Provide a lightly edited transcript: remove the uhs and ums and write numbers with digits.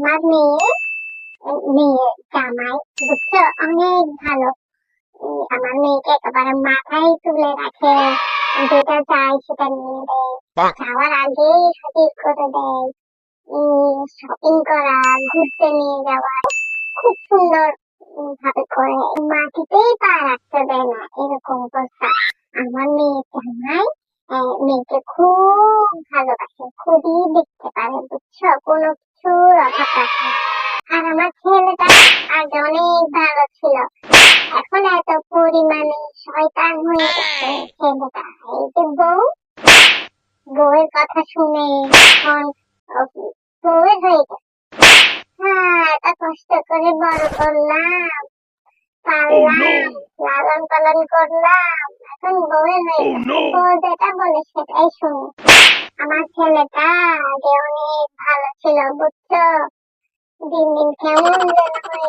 আমার মেয়ে জামাই বুঝছো অনেক ভালো। আমার মেয়েকে একেবারে মাথায় তুলে রাখে, যেটা চাই সেটা নিয়ে দেয়, যাওয়ার আগেই হাজির করে দেয়। শপিং করা, ঘুরতে নিয়ে যাওয়া খুব সুন্দর ভাবে করে, মাটিতেই পা রাখতে দেয় না, এরকম অবস্থা। আমার মেয়ে জামাই মেয়েকে খুব ভালোবাসে, খুবই দেখতে পারে বুঝছো, কোনো কিছুর অভাব রাখে না। আর আমার ছেলেটা আগে অনেক ভালো ছিল, এখন এত পরিমাণে শয়তান হয়ে গেছে ছেলেটা। এই যে বউয়ের কথা শুনে এখন বউয়ের হয়ে গেছে। এত কষ্ট করে বড় করলাম, পাললাম, লালন পালন করলাম, এখন বউয়ের হয়ে গেছে। বউ যেটা বলে সেটাই শুনে। আমার ছেলেটা আগে অনেক ভালো ছিল বুঝছো, দিন দিন কেমন যেন হয়ে